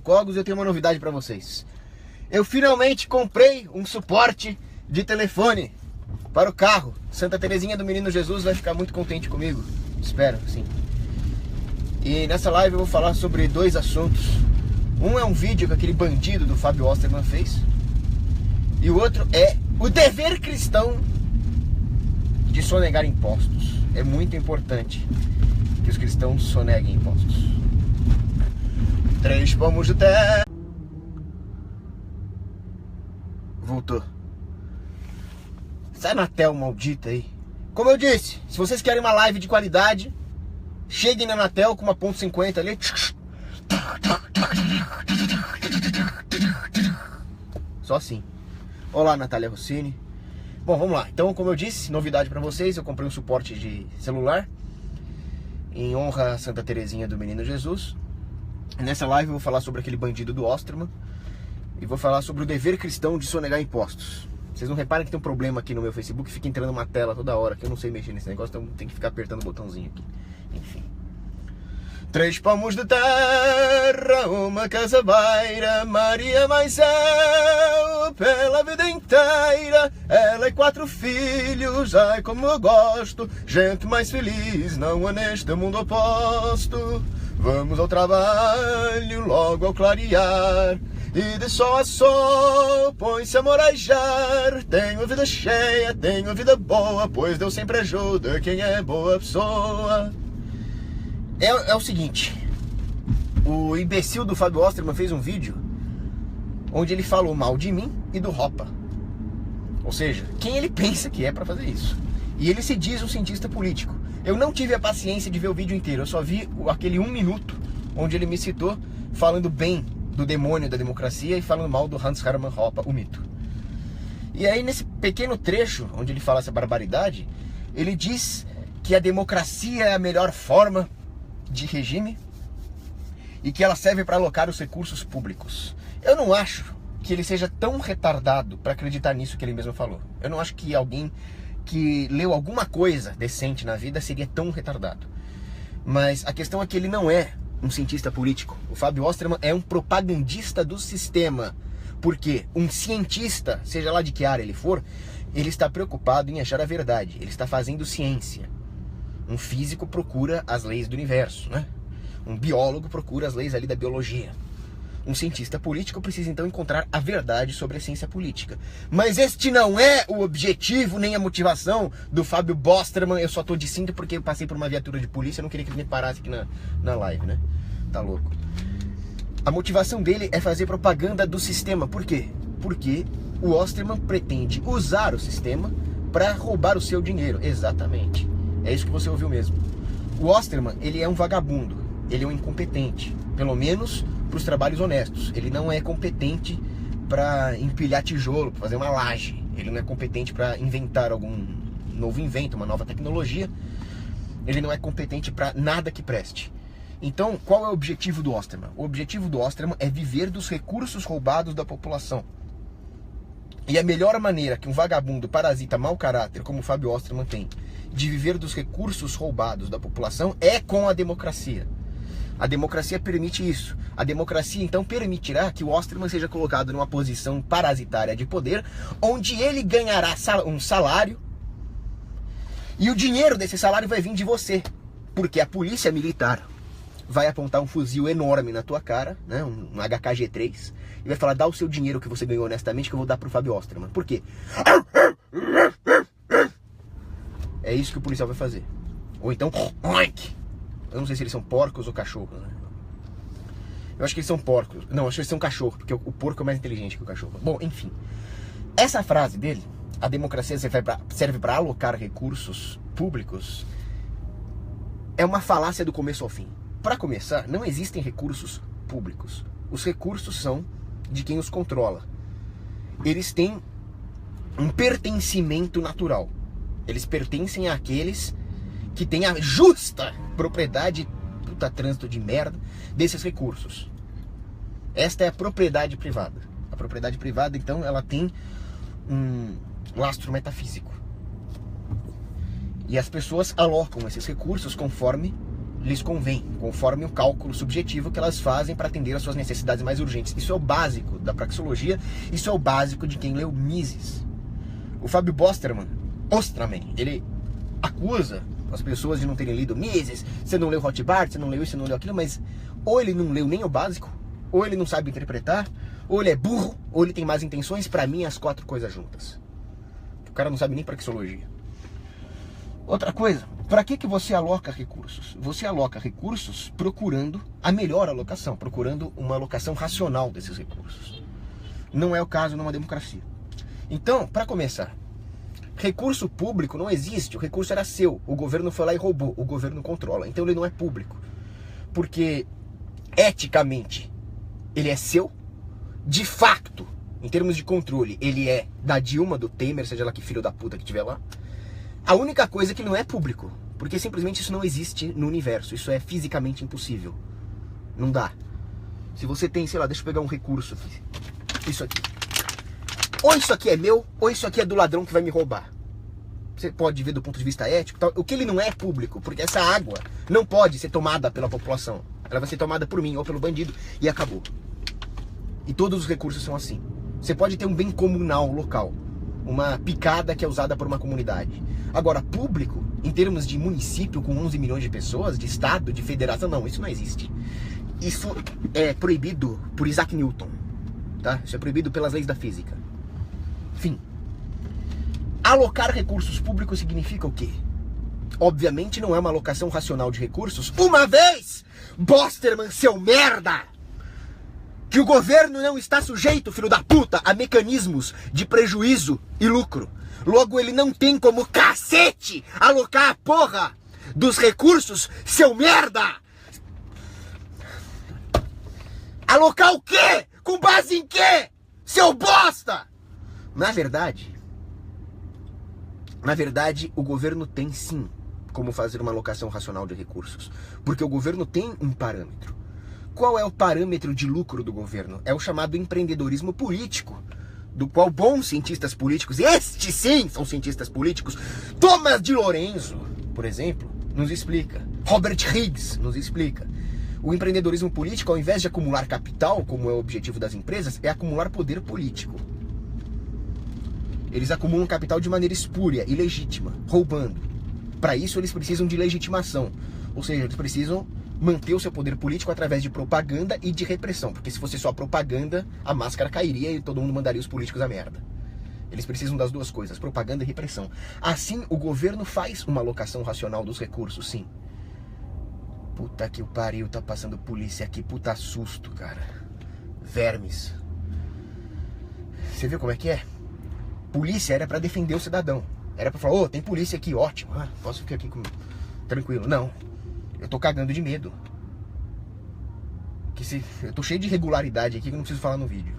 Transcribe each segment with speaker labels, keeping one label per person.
Speaker 1: Cogos, eu tenho uma novidade para vocês. Eu finalmente comprei um suporte de telefone para o carro. Santa Terezinha do Menino Jesus vai ficar muito contente comigo. Espero, sim. E nessa live eu vou falar sobre dois assuntos. Um é um vídeo que aquele bandido do Fábio Osterman fez. E o outro é o dever cristão de sonegar impostos. É muito importante que os cristãos soneguem impostos. 3 palmos de terra. Voltou. Sai na Anatel maldita aí. Como eu disse, se vocês querem uma live de qualidade, cheguem na Anatel com uma ponto .50 ali. Só assim. Olá, Natália Rossini. Bom, vamos lá. Então, como eu disse, novidade pra vocês, eu comprei um suporte de celular em honra a Santa Terezinha do Menino Jesus. Nessa live eu vou falar sobre aquele bandido do Osterman e vou falar sobre o dever cristão de sonegar impostos. Vocês não reparem que tem um problema aqui no meu Facebook, fica entrando uma tela toda hora, que eu não sei mexer nesse negócio, então tem que ficar apertando o botãozinho aqui. Enfim. 3 palmos de terra, uma casa beira, Maria mais eu, pela vida inteira, ela e 4 filhos, ai como eu gosto, gente mais feliz não há neste mundo oposto. Vamos ao trabalho logo ao clarear, e de sol a sol põe-se a morajar. Tenho vida cheia, tenho vida boa, pois Deus sempre ajuda quem é boa pessoa. É o seguinte, o imbecil do Fábio Osterman fez um vídeo onde ele falou mal de mim e do Ropa. Ou seja, quem ele pensa que é pra fazer isso? E ele se diz um cientista político. Eu não tive a paciência de ver o vídeo inteiro, eu só vi aquele 1 minuto onde ele me citou falando bem do demônio da democracia e falando mal do Hans Hermann Hoppe, o mito. E aí nesse pequeno trecho onde ele fala essa barbaridade, ele diz que a democracia é a melhor forma de regime e que ela serve para alocar os recursos públicos. Eu não acho que ele seja tão retardado para acreditar nisso que ele mesmo falou. Eu não acho que alguém que leu alguma coisa decente na vida seria tão retardado. Mas a questão é que ele não é um cientista político. O Fábio Osterman é um propagandista do sistema. Porque um cientista, seja lá de que área ele for, ele está preocupado em achar a verdade. Ele está fazendo ciência. Um físico procura as leis do universo, né? Um biólogo procura as leis ali da biologia. Um cientista político precisa então encontrar a verdade sobre a ciência política. Mas este não é o objetivo nem a motivação do Fábio Osterman. Eu só tô de cinto porque eu passei por uma viatura de polícia, eu não queria que ele me parasse aqui na live, né? Tá louco. A motivação dele é fazer propaganda do sistema. Por quê? Porque o Osterman pretende usar o sistema para roubar o seu dinheiro. Exatamente. É isso que você ouviu mesmo. O Osterman, ele é um vagabundo. Ele é um incompetente. Pelo menos para os trabalhos honestos. Ele não é competente para empilhar tijolo, para fazer uma laje. Ele não é competente para inventar algum novo invento, uma nova tecnologia. Ele não é competente para nada que preste. Então, qual é o objetivo do Osterman? O objetivo do Osterman é viver dos recursos roubados da população. E a melhor maneira que um vagabundo parasita mau caráter, como o Fábio Osterman tem, de viver dos recursos roubados da população é com a democracia. A democracia permite isso. A democracia, então, permitirá que o Osterman seja colocado numa posição parasitária de poder, onde ele ganhará um salário, e o dinheiro desse salário vai vir de você, porque a polícia militar vai apontar um fuzil enorme na tua cara, né, um HK-G3, e vai falar: dá o seu dinheiro que você ganhou honestamente que eu vou dar pro Fábio Osterman. Por quê? É isso que o policial vai fazer. Ou então, eu não sei se eles são porcos ou cachorros, né? Eu acho que eles são porcos. Não, acho que eles são cachorros, porque o porco é mais inteligente que o cachorro. Bom, enfim. Essa frase dele, a democracia serve para alocar recursos públicos, é uma falácia do começo ao fim. Para começar, não existem recursos públicos. Os recursos são de quem os controla. Eles têm um pertencimento natural. Eles pertencem àqueles que têm a justa propriedade, puta trânsito de merda, desses recursos. Esta é a propriedade privada. A propriedade privada, então, ela tem um lastro metafísico. E as pessoas alocam esses recursos conforme lhes convém, conforme o cálculo subjetivo que elas fazem para atender às suas necessidades mais urgentes. Isso é o básico da praxeologia, isso é o básico de quem leu Mises. O Fábio Osterman, ele acusa as pessoas de não terem lido Mises, você não leu Rothbard, você não leu isso, você não leu aquilo, mas ou ele não leu nem o básico, ou ele não sabe interpretar, ou ele é burro, ou ele tem más intenções. Para mim, as 4 coisas juntas. O cara não sabe nem praxeologia. Outra coisa, para que você aloca recursos? Você aloca recursos procurando a melhor alocação, procurando uma alocação racional desses recursos. Não é o caso numa democracia. Então, para começar, recurso público não existe, o recurso era seu, o governo foi lá e roubou, o governo controla, então ele não é público. Porque, eticamente, ele é seu, de facto, em termos de controle, ele é da Dilma, do Temer, seja lá que filho da puta que tiver lá. A única coisa que não é público, porque simplesmente isso não existe no universo, isso é fisicamente impossível. Não dá. Se você tem, sei lá, deixa eu pegar um recurso aqui, isso aqui. Ou isso aqui é meu, ou isso aqui é do ladrão que vai me roubar. Você pode ver do ponto de vista ético, tal. O que ele não é público, porque essa água não pode ser tomada pela população. Ela vai ser tomada por mim ou pelo bandido e acabou. E todos os recursos são assim. Você pode ter um bem comunal local, uma picada que é usada por uma comunidade. Agora, público, em termos de município com 11 milhões de pessoas, de estado, de federação, não, isso não existe. Isso é proibido por Isaac Newton, tá? Isso é proibido pelas leis da física. Fim. Alocar recursos públicos significa o quê? Obviamente não é uma alocação racional de recursos, uma vez, Osterman, seu merda, que o governo não está sujeito, filho da puta, a mecanismos de prejuízo e lucro. Logo, ele não tem como cacete alocar a porra dos recursos, seu merda! Alocar o quê? Com base em quê? Seu bosta! Na verdade, o governo tem sim como fazer uma alocação racional de recursos. Porque o governo tem um parâmetro. Qual é o parâmetro de lucro do governo? É o chamado empreendedorismo político, do qual bons cientistas políticos, estes sim são cientistas políticos, Thomas de Lorenzo, por exemplo, nos explica. Robert Higgs nos explica. O empreendedorismo político, ao invés de acumular capital, como é o objetivo das empresas, é acumular poder político. Eles acumulam capital de maneira espúria, ilegítima, roubando. Para isso eles precisam de legitimação, ou seja, eles precisam manter o seu poder político através de propaganda e de repressão, porque se fosse só propaganda, a máscara cairia e todo mundo mandaria os políticos à merda. Eles precisam das duas coisas, propaganda e repressão. Assim, o governo faz uma alocação racional dos recursos, sim. Puta que o pariu, tá passando polícia aqui, puta susto, cara. Vermes. Você viu como é que é? Polícia era pra defender o cidadão. Era pra falar, ô, tem polícia aqui, ótimo. Ah, posso ficar aqui tranquilo. Não. Eu tô cagando de medo. Eu tô cheio de irregularidade aqui que eu não preciso falar no vídeo.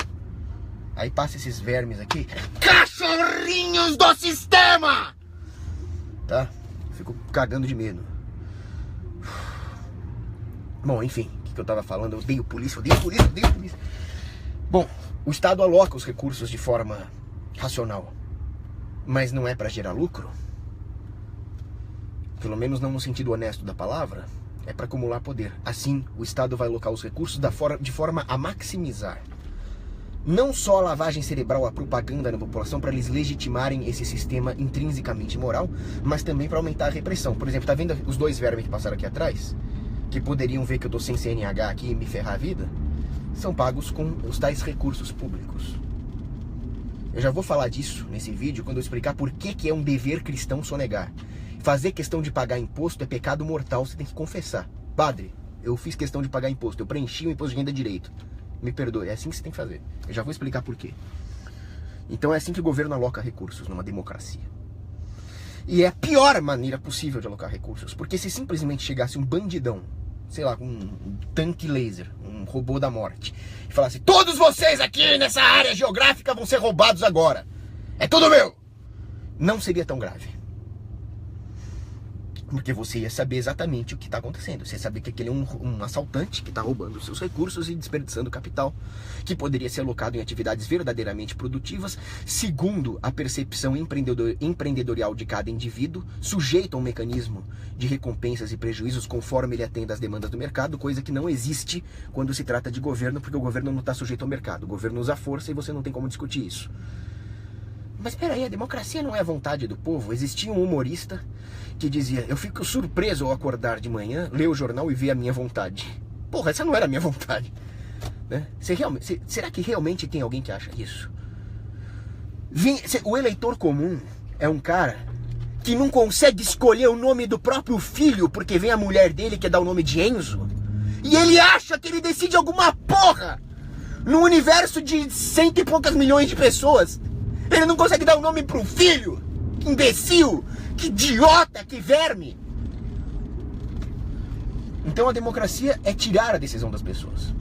Speaker 1: Aí passa esses vermes aqui. Cachorrinhos do sistema! Tá? Fico cagando de medo. Bom, enfim, o que eu tava falando? Eu odeio polícia. Bom, o Estado aloca os recursos de forma racional, mas não é para gerar lucro, pelo menos não no sentido honesto da palavra, é para acumular poder. Assim, o Estado vai alocar os recursos de forma a maximizar não só a lavagem cerebral, a propaganda na população para eles legitimarem esse sistema intrinsecamente imoral, mas também para aumentar a repressão. Por exemplo, tá vendo os dois vermes que passaram aqui atrás, que poderiam ver que eu tô sem CNH aqui e me ferrar a vida? São pagos com os tais recursos públicos. Eu já vou falar disso nesse vídeo quando eu explicar por que é um dever cristão sonegar. Fazer questão de pagar imposto é pecado mortal, você tem que confessar. Padre, eu fiz questão de pagar imposto, eu preenchi o imposto de renda direito. Me perdoe, é assim que você tem que fazer. Eu já vou explicar por quê. Então é assim que o governo aloca recursos numa democracia. E é a pior maneira possível de alocar recursos, porque se simplesmente chegasse um bandidão, sei lá, com um tanque laser, um robô da morte, e falasse, todos vocês aqui nessa área geográfica vão ser roubados agora, é tudo meu, não seria tão grave. Porque você ia saber exatamente o que está acontecendo. Você ia saber que aquele é um assaltante que está roubando os seus recursos e desperdiçando capital, que poderia ser alocado em atividades verdadeiramente produtivas, segundo a percepção empreendedorial de cada indivíduo, sujeito a um mecanismo de recompensas e prejuízos conforme ele atenda às demandas do mercado, coisa que não existe quando se trata de governo, porque o governo não está sujeito ao mercado. O governo usa força e você não tem como discutir isso. Mas peraí, a democracia não é a vontade do povo? Existia um humorista que dizia: eu fico surpreso ao acordar de manhã, ler o jornal e ver a minha vontade. Porra, essa não era a minha vontade, né? Será que realmente tem alguém que acha isso? O eleitor comum é um cara que não consegue escolher o nome do próprio filho porque vem a mulher dele que dá o nome de Enzo, e ele acha que ele decide alguma porra no universo de 100 e poucas milhões de pessoas. Ele não consegue dar o nome pro filho. Que imbecil, que idiota, que verme. Então a democracia é tirar a decisão das pessoas.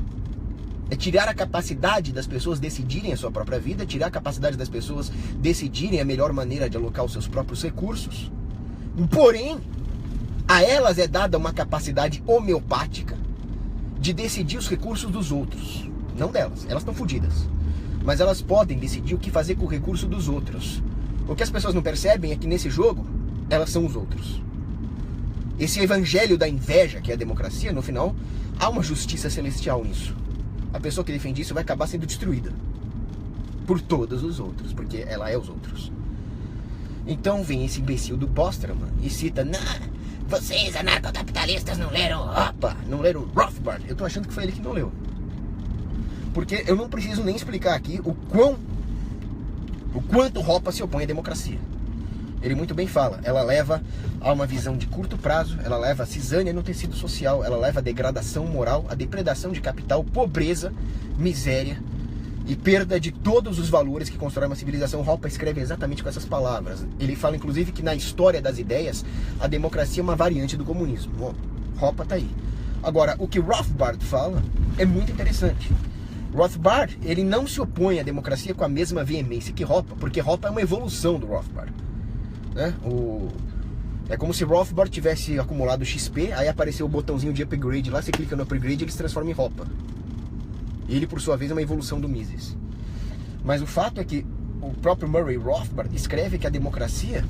Speaker 1: É tirar a capacidade das pessoas decidirem a sua própria vida, tirar a capacidade das pessoas decidirem a melhor maneira de alocar os seus próprios recursos. Porém, a elas é dada uma capacidade homeopática de decidir os recursos dos outros. Não delas, elas estão fodidas. Mas elas podem decidir o que fazer com o recurso dos outros. O que as pessoas não percebem é que nesse jogo, elas são os outros. Esse evangelho da inveja, que é a democracia, no final, há uma justiça celestial nisso. A pessoa que defende isso vai acabar sendo destruída por todos os outros, porque ela é os outros. Então vem esse imbecil do Bosterman e cita: vocês anarcocapitalistas não leram Rothbard. Eu tô achando que foi ele que não leu. Porque eu não preciso nem explicar aqui o quanto Hoppe se opõe à democracia. Ele muito bem fala: ela leva a uma visão de curto prazo, ela leva a cisânia no tecido social, ela leva a degradação moral, a depredação de capital, pobreza, miséria e perda de todos os valores que constroem uma civilização. Hoppe escreve exatamente com essas palavras. Ele fala inclusive que na história das ideias a democracia é uma variante do comunismo. Bom, Hoppe tá aí. Agora, o que Rothbard fala é muito interessante. Rothbard, ele não se opõe à democracia com a mesma veemência que Hoppe, porque Hoppe é uma evolução do Rothbard, né? É como se Rothbard tivesse acumulado XP, aí apareceu o botãozinho de upgrade lá, você clica no upgrade e ele se transforma em Hoppe. Ele, por sua vez, é uma evolução do Mises. Mas o fato é que o próprio Murray Rothbard escreve que a democracia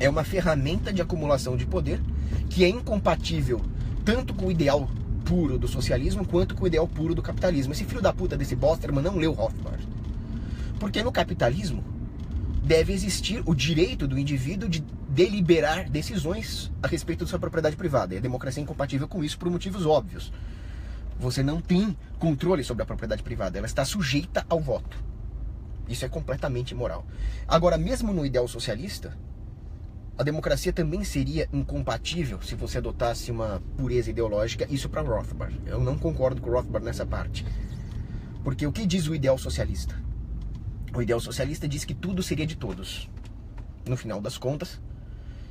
Speaker 1: é uma ferramenta de acumulação de poder que é incompatível tanto com o ideal puro do socialismo quanto com o ideal puro do capitalismo. Esse filho da puta desse Bosterman não leu Rothbard. Porque no capitalismo deve existir o direito do indivíduo de deliberar decisões a respeito da sua propriedade privada. E a democracia é incompatível com isso por motivos óbvios. Você não tem controle sobre a propriedade privada, ela está sujeita ao voto. Isso é completamente imoral. Agora, mesmo no ideal socialista, a democracia também seria incompatível se você adotasse uma pureza ideológica, isso para Rothbard. Eu não concordo com o Rothbard nessa parte. Porque o que diz o ideal socialista? O ideal socialista diz que tudo seria de todos, no final das contas,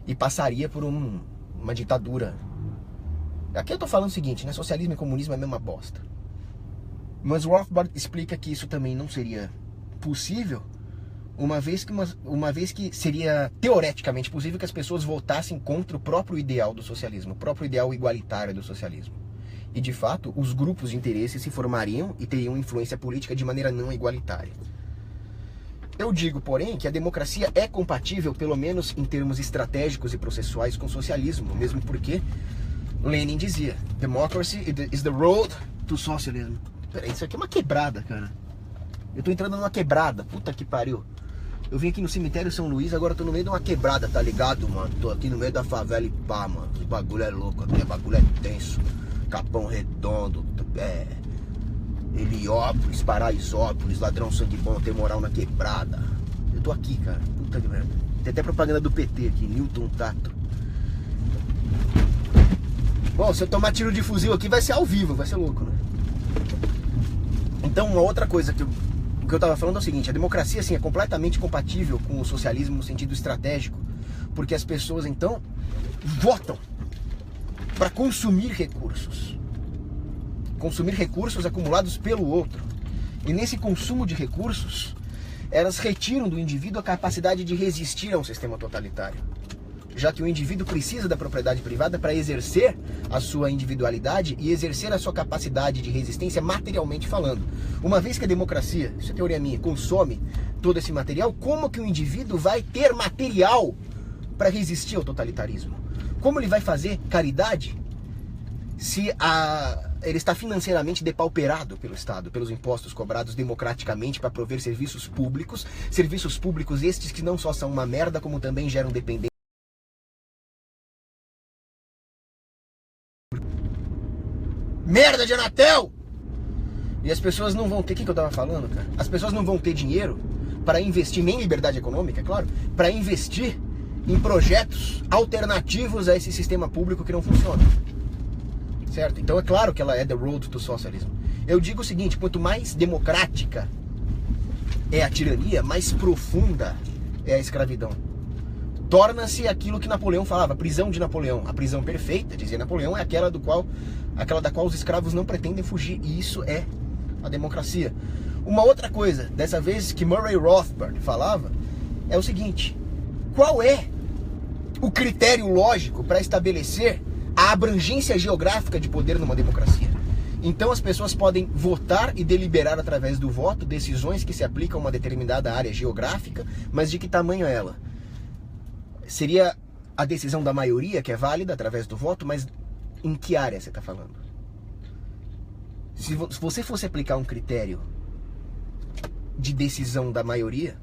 Speaker 1: e passaria por uma ditadura. Aqui eu tô falando o seguinte, né? Socialismo e comunismo é a mesma bosta. Mas Rothbard explica que isso também não seria possível, uma vez que seria teoreticamente possível que as pessoas votassem contra o próprio ideal do socialismo, o próprio ideal igualitário do socialismo. E de fato, os grupos de interesse se formariam e teriam influência política de maneira não igualitária. Eu digo, porém, que a democracia é compatível, pelo menos em termos estratégicos e processuais, com o socialismo, mesmo porque Lenin dizia: democracy is the road to socialism. Peraí, isso aqui é uma quebrada, cara. Eu tô entrando numa quebrada, puta que pariu. Eu vim aqui no cemitério São Luís, agora eu tô no meio de uma quebrada, tá ligado, mano? Tô aqui no meio da favela e pá, mano. Os bagulho é louco aqui, o bagulho é tenso. Capão Redondo, Heliópolis, Paraisópolis, ladrão sangue bom, tem moral na quebrada. Eu tô aqui, cara, puta que merda. Tem até propaganda do PT aqui, Newton Tato. Bom, se eu tomar tiro de fuzil aqui vai ser ao vivo, vai ser louco, né? Então, uma outra coisa que eu tava falando é o seguinte: a democracia, assim, é completamente compatível com o socialismo no sentido estratégico, porque as pessoas, então, votam para consumir recursos acumulados pelo outro. E nesse consumo de recursos, elas retiram do indivíduo a capacidade de resistir a um sistema totalitário. já que o indivíduo precisa da propriedade privada para exercer a sua individualidade e exercer a sua capacidade de resistência materialmente falando. Uma vez que a democracia, isso é teoria minha, consome todo esse material, como que o indivíduo vai ter material para resistir ao totalitarismo? Como ele vai fazer caridade se ele está financeiramente depauperado pelo Estado, pelos impostos cobrados democraticamente para prover serviços públicos estes que não só são uma merda, como também geram dependência. Merda de Anatel! E as pessoas não vão ter, o que eu tava falando, cara? As pessoas não vão ter dinheiro para investir, nem liberdade econômica, é claro, para investir em projetos alternativos a esse sistema público que não funciona. Certo? Então é claro que ela é the road to socialism. Eu digo o seguinte, quanto mais democrática é a tirania, mais profunda é a escravidão. Torna-se aquilo que Napoleão falava, a prisão de Napoleão. A prisão perfeita, dizia Napoleão, é aquela da qual os escravos não pretendem fugir. E isso é a democracia. Uma outra coisa, dessa vez que Murray Rothbard falava, é o seguinte: qual é o critério lógico para estabelecer a abrangência geográfica de poder numa democracia? Então as pessoas podem votar e deliberar através do voto decisões que se aplicam a uma determinada área geográfica, mas de que tamanho é ela? Seria a decisão da maioria que é válida através do voto, mas em que área você está falando? Se você fosse aplicar um critério de decisão da maioria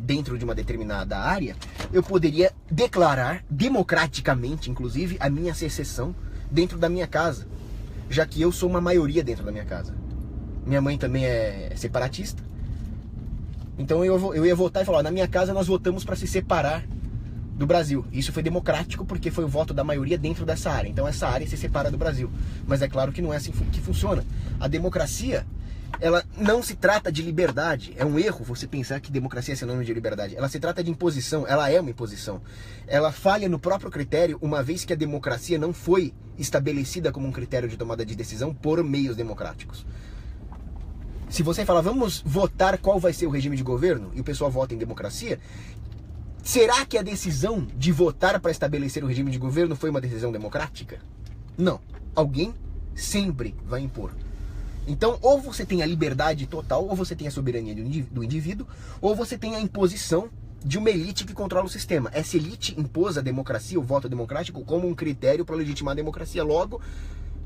Speaker 1: dentro de uma determinada área, eu poderia declarar democraticamente, inclusive, a minha secessão dentro da minha casa, já que eu sou uma maioria dentro da minha casa. Minha mãe também é separatista. Então eu ia votar e falar, na minha casa nós votamos para se separar do Brasil. Isso foi democrático porque foi o voto da maioria dentro dessa área. Então essa área se separa do Brasil. Mas é claro que não é assim que funciona. A democracia, ela não se trata de liberdade. É um erro você pensar que democracia é sinônimo de liberdade. Ela se trata de imposição. Ela é uma imposição. Ela falha no próprio critério, uma vez que a democracia não foi estabelecida como um critério de tomada de decisão por meios democráticos. Se você falar, vamos votar qual vai ser o regime de governo, e o pessoal vota em democracia, será que a decisão de votar para estabelecer o regime de governo foi uma decisão democrática? Não. Alguém sempre vai impor. Então, ou você tem a liberdade total, ou você tem a soberania do indivíduo, ou você tem a imposição de uma elite que controla o sistema. Essa elite impôs a democracia, o voto democrático, como um critério para legitimar a democracia. Logo,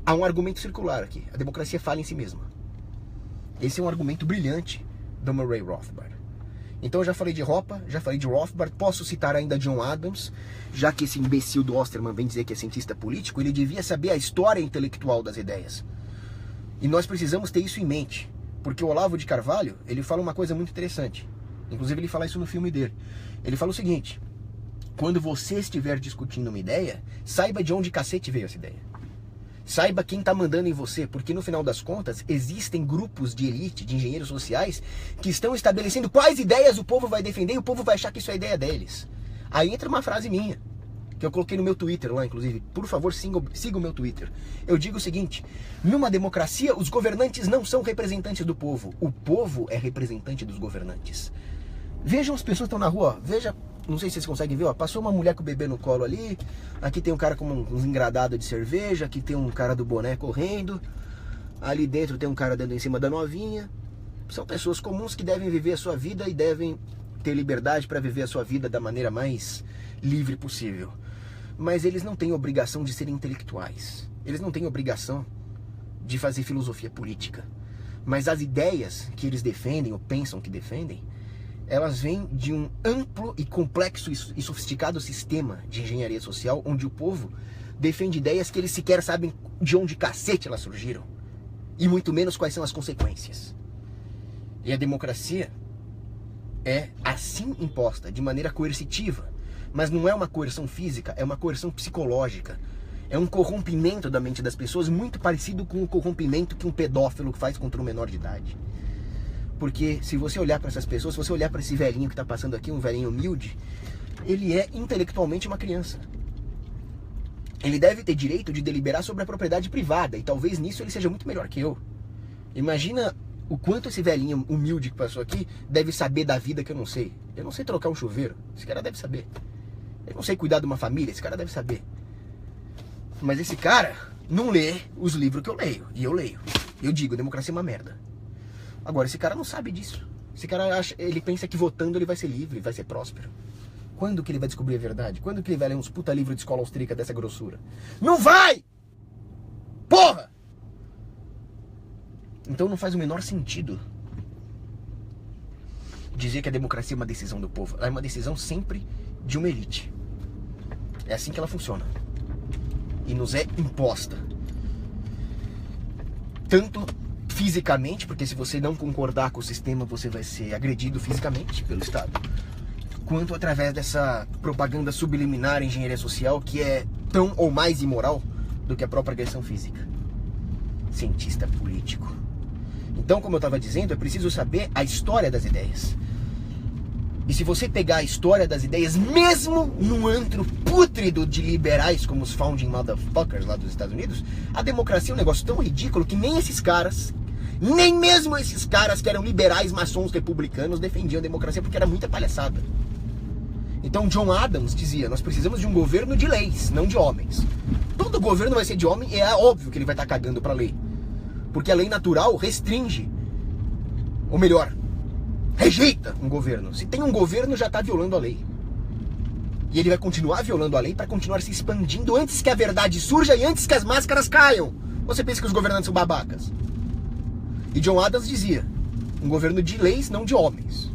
Speaker 1: há um argumento circular aqui. A democracia falha em si mesma. Esse é um argumento brilhante do Murray Rothbard. Então eu já falei de Hoppe, já falei de Rothbard, posso citar ainda John Adams, já que esse imbecil do Osterman vem dizer que é cientista político, ele devia saber a história intelectual das ideias. E nós precisamos ter isso em mente, porque o Olavo de Carvalho, ele fala uma coisa muito interessante. Inclusive ele fala isso no filme dele. Ele fala o seguinte: quando você estiver discutindo uma ideia, saiba de onde cacete veio essa ideia. Saiba quem está mandando em você, porque no final das contas existem grupos de elite, de engenheiros sociais, que estão estabelecendo quais ideias o povo vai defender e o povo vai achar que isso é ideia deles. Aí entra uma frase minha, que eu coloquei no meu Twitter lá, inclusive. Por favor, siga o meu Twitter. Eu digo o seguinte: numa democracia, os governantes não são representantes do povo. O povo é representante dos governantes. Vejam as pessoas que estão na rua, ó. Veja, não sei se vocês conseguem ver, ó. Passou uma mulher com o bebê no colo ali. Aqui tem um cara com uns engradados de cerveja. Aqui tem um cara do boné correndo. Ali dentro tem um cara dando em cima da novinha. São pessoas comuns que devem viver a sua vida e devem ter liberdade para viver a sua vida da maneira mais livre possível. Mas eles não têm obrigação de serem intelectuais. Eles não têm obrigação de fazer filosofia política. Mas as ideias que eles defendem ou pensam que defendem, elas vêm de um amplo e complexo e sofisticado sistema de engenharia social, onde o povo defende ideias que eles sequer sabem de onde cacete elas surgiram, e muito menos quais são as consequências. E a democracia é assim imposta, de maneira coercitiva, mas não é uma coerção física, é uma coerção psicológica. É um corrompimento da mente das pessoas muito parecido com o corrompimento que um pedófilo faz contra um menor de idade. Porque se você olhar para essas pessoas, se você olhar para esse velhinho que está passando aqui, um velhinho humilde, ele é intelectualmente uma criança. Ele deve ter direito de deliberar sobre a propriedade privada, e talvez nisso ele seja muito melhor que eu. Imagina o quanto esse velhinho humilde que passou aqui deve saber da vida que eu não sei. Eu não sei trocar um chuveiro, esse cara deve saber. Eu não sei cuidar de uma família, esse cara deve saber. Mas esse cara não lê os livros que eu leio. E eu leio. Eu digo, democracia é uma merda. Agora, esse cara não sabe disso. Esse cara ele pensa que votando ele vai ser livre, vai ser próspero. Quando que ele vai descobrir a verdade? Quando que ele vai ler uns puta livro de escola austríaca dessa grossura? Não vai! Porra! Então não faz o menor sentido dizer que a democracia é uma decisão do povo. Ela é uma decisão sempre de uma elite. É assim que ela funciona. E nos é imposta. Tanto fisicamente, porque se você não concordar com o sistema, você vai ser agredido fisicamente pelo Estado, quanto através dessa propaganda subliminar em engenharia social, que é tão ou mais imoral do que a própria agressão física. Cientista político. Então, como eu estava dizendo, é preciso saber a história das ideias. E se você pegar a história das ideias, mesmo num antro pútrido de liberais como os founding motherfuckers lá dos Estados Unidos, a democracia é um negócio tão ridículo que nem esses caras, nem mesmo esses caras que eram liberais, maçons, republicanos, defendiam a democracia porque era muita palhaçada. Então John Adams dizia, nós precisamos de um governo de leis, não de homens. Todo governo vai ser de homem e é óbvio que ele vai estar cagando para a lei. Porque a lei natural restringe, ou melhor, rejeita um governo. Se tem um governo, já está violando a lei. E ele vai continuar violando a lei para continuar se expandindo antes que a verdade surja e antes que as máscaras caiam. Você pensa que os governantes são babacas? E John Adams dizia, um governo de leis, não de homens.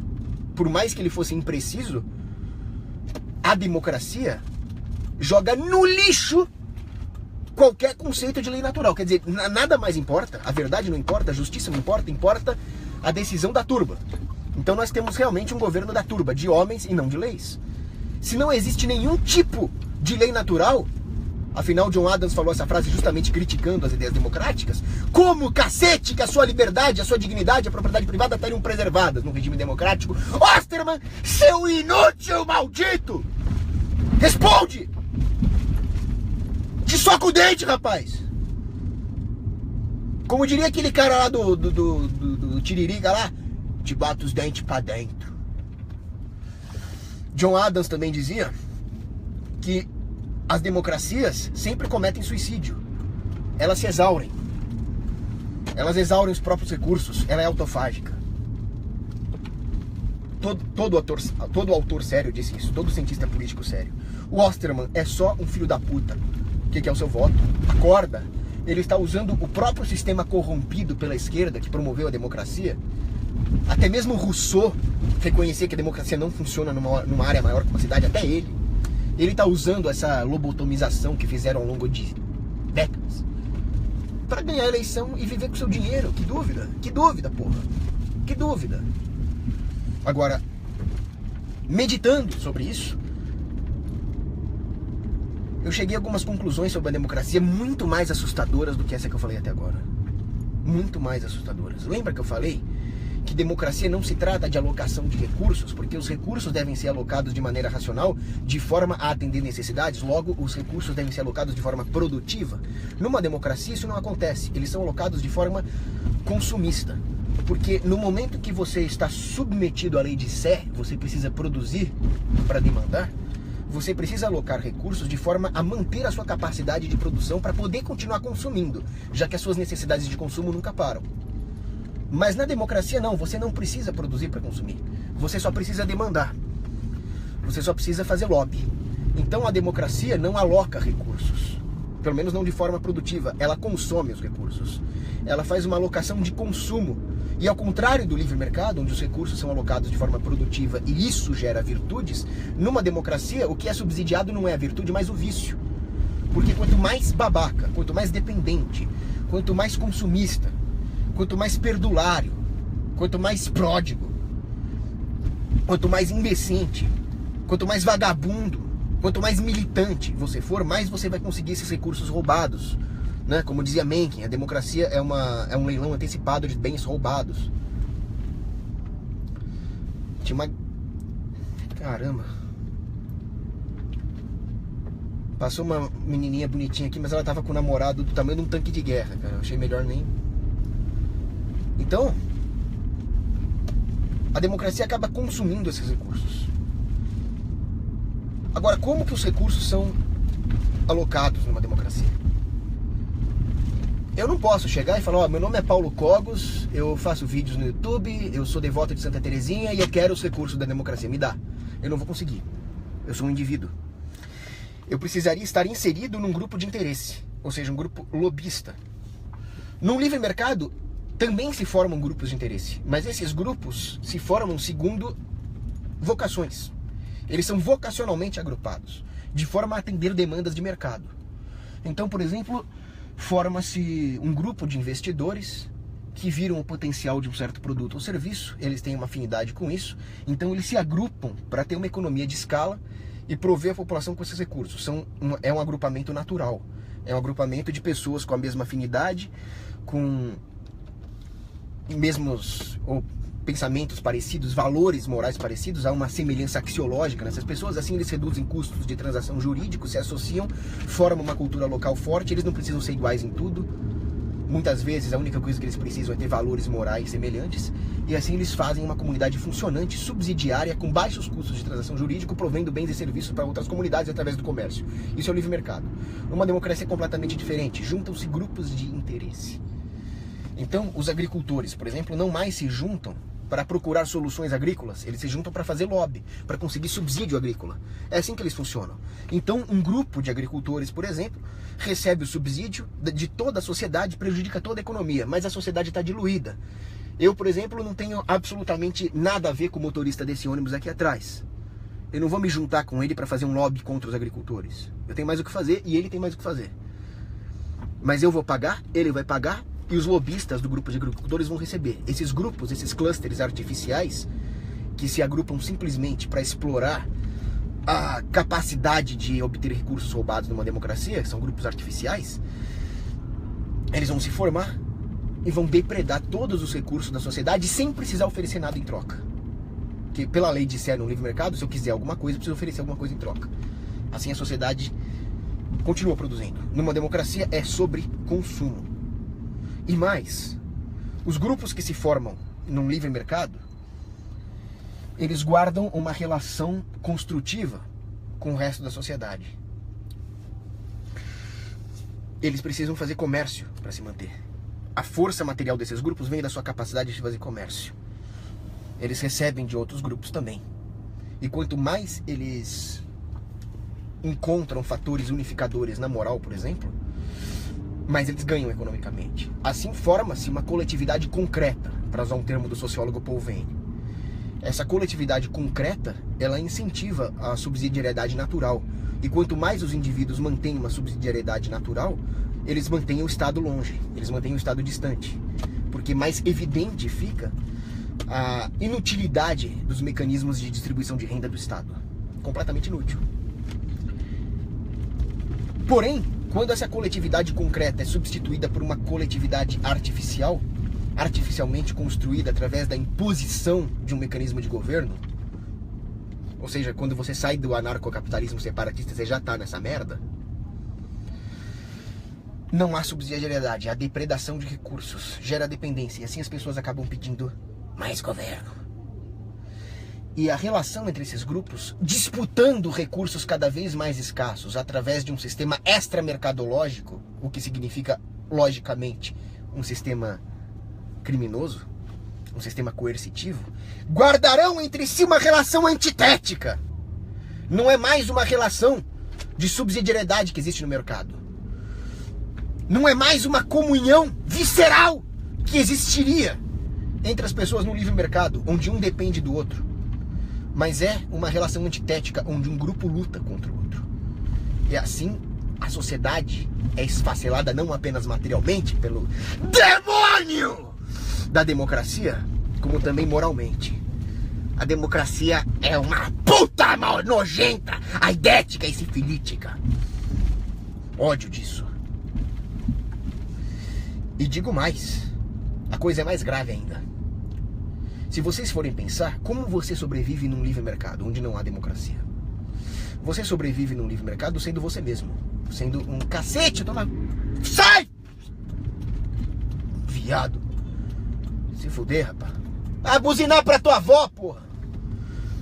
Speaker 1: Por mais que ele fosse impreciso, a democracia joga no lixo qualquer conceito de lei natural. Quer dizer, nada mais importa, a verdade não importa, a justiça não importa, importa a decisão da turba. Então nós temos realmente um governo da turba, de homens e não de leis. Se não existe nenhum tipo de lei natural, afinal John Adams falou essa frase justamente criticando as ideias democráticas, como cacete que a sua liberdade, a sua dignidade, a propriedade privada estariam preservadas no regime democrático? Osterman, seu inútil maldito! Responde! Te soca o dente, rapaz! Como diria aquele cara lá do Tiririca lá, te bate os dentes pra dentro. John Adams também dizia que as democracias sempre cometem suicídio. Elas se exaurem. Elas exaurem os próprios recursos. Ela é autofágica. Todo autor sério disse isso. Todo cientista político sério. O Osterman é só um filho da puta. O que é o seu voto? Acorda. Ele está usando o próprio sistema corrompido pela esquerda que promoveu a democracia. Até mesmo Rousseau reconhecia que a democracia não funciona numa área maior que uma cidade. Até ele. Ele está usando essa lobotomização que fizeram ao longo de décadas para ganhar a eleição e viver com seu dinheiro. Que dúvida, porra. Que dúvida. Agora, meditando sobre isso, eu cheguei a algumas conclusões sobre a democracia muito mais assustadoras do que essa que eu falei até agora. Muito mais assustadoras. Lembra que eu falei que democracia não se trata de alocação de recursos, porque os recursos devem ser alocados de maneira racional, de forma a atender necessidades, logo os recursos devem ser alocados de forma produtiva. Numa democracia isso não acontece, eles são alocados de forma consumista, porque no momento que você está submetido à lei de Sé, você precisa produzir para demandar, você precisa alocar recursos de forma a manter a sua capacidade de produção para poder continuar consumindo, já que as suas necessidades de consumo nunca param. Mas na democracia não, você não precisa produzir para consumir. Você só precisa demandar. Você só precisa fazer lobby. Então a democracia não aloca recursos. Pelo menos não de forma produtiva. Ela consome os recursos. Ela faz uma alocação de consumo. E ao contrário do livre mercado, onde os recursos são alocados de forma produtiva e isso gera virtudes, numa democracia o que é subsidiado não é a virtude, mas o vício. Porque quanto mais babaca, quanto mais dependente, quanto mais consumista, quanto mais perdulário, quanto mais pródigo, quanto mais indecente, quanto mais vagabundo, quanto mais militante você for, mais você vai conseguir esses recursos roubados, né? Como dizia Mencken, a democracia é um leilão antecipado de bens roubados. Tinha uma... Caramba. Passou uma menininha bonitinha aqui, mas ela tava com o namorado do tamanho de um tanque de guerra, cara. Eu achei melhor nem... Então, a democracia acaba consumindo esses recursos. Agora, como que os recursos são alocados numa democracia? Eu não posso chegar e falar, ó, meu nome é Paulo Cogos, eu faço vídeos no YouTube, eu sou devoto de Santa Terezinha e eu quero os recursos da democracia, me dá. Eu não vou conseguir. Eu sou um indivíduo. Eu precisaria estar inserido num grupo de interesse, ou seja, um grupo lobista. Num livre mercado, também se formam grupos de interesse, mas esses grupos se formam segundo vocações. Eles são vocacionalmente agrupados, de forma a atender demandas de mercado. Então, por exemplo, forma-se um grupo de investidores que viram o potencial de um certo produto ou serviço, eles têm uma afinidade com isso, então eles se agrupam para ter uma economia de escala e prover a população com esses recursos. É um agrupamento natural, é um agrupamento de pessoas com a mesma afinidade, com mesmos ou pensamentos parecidos, valores morais parecidos, há uma semelhança axiológica nessas pessoas, assim eles reduzem custos de transação jurídico, se associam, formam uma cultura local forte, eles não precisam ser iguais em tudo, muitas vezes a única coisa que eles precisam é ter valores morais semelhantes, e assim eles fazem uma comunidade funcionante, subsidiária, com baixos custos de transação jurídico, provendo bens e serviços para outras comunidades através do comércio. Isso é o livre mercado. Uma democracia é completamente diferente, juntam-se grupos de interesse. Então, os agricultores, por exemplo, não mais se juntam para procurar soluções agrícolas, eles se juntam para fazer lobby, para conseguir subsídio agrícola. É assim que eles funcionam. Então, um grupo de agricultores, por exemplo, recebe o subsídio de toda a sociedade, prejudica toda a economia, mas a sociedade está diluída. Eu, por exemplo, não tenho absolutamente nada a ver com o motorista desse ônibus aqui atrás. Eu não vou me juntar com ele para fazer um lobby contra os agricultores. Eu tenho mais o que fazer e ele tem mais o que fazer. Mas eu vou pagar, ele vai pagar, e os lobistas do grupo de agricultores vão receber. Esses grupos, esses clusters artificiais, que se agrupam simplesmente para explorar a capacidade de obter recursos roubados numa democracia, que são grupos artificiais, eles vão se formar e vão depredar todos os recursos da sociedade sem precisar oferecer nada em troca. Que pela lei de ser no livre mercado, se eu quiser alguma coisa, eu preciso oferecer alguma coisa em troca. Assim a sociedade continua produzindo. Numa democracia é sobre consumo. E mais, os grupos que se formam num livre mercado, eles guardam uma relação construtiva com o resto da sociedade. Eles precisam fazer comércio para se manter. A força material desses grupos vem da sua capacidade de fazer comércio. Eles recebem de outros grupos também. E quanto mais eles encontram fatores unificadores na moral, por exemplo, mais eles ganham economicamente. Assim forma-se uma coletividade concreta, para usar um termo do sociólogo Paul Veyne. Essa coletividade concreta, ela incentiva a subsidiariedade natural. E quanto mais os indivíduos mantêm uma subsidiariedade natural, eles mantêm o Estado longe, eles mantêm o Estado distante. Porque mais evidente fica a inutilidade dos mecanismos de distribuição de renda do Estado. Completamente inútil. Porém, quando essa coletividade concreta é substituída por uma coletividade artificial, artificialmente construída através da imposição de um mecanismo de governo, ou seja, quando você sai do anarcocapitalismo separatista, você já está nessa merda, não há subsidiariedade, há depredação de recursos, gera dependência, e assim as pessoas acabam pedindo mais governo. E a relação entre esses grupos, disputando recursos cada vez mais escassos através de um sistema extramercadológico, o que significa, logicamente, um sistema criminoso, um sistema coercitivo, guardarão entre si uma relação antitética. Não é mais uma relação de subsidiariedade que existe no mercado. Não é mais uma comunhão visceral que existiria entre as pessoas no livre mercado, onde um depende do outro. Mas é uma relação antitética, onde um grupo luta contra o outro. E assim, a sociedade é esfacelada não apenas materialmente pelo demônio da democracia, como também moralmente. A democracia é uma puta mal nojenta, aidética e sifilítica. Ódio disso. E digo mais, a coisa é mais grave ainda. Se vocês forem pensar, como você sobrevive num livre mercado, onde não há democracia? Você sobrevive num livre mercado sendo você mesmo. Sendo um cacete, toma... Sai! Viado. Se fuder, rapaz. Vai buzinar pra tua avó, porra.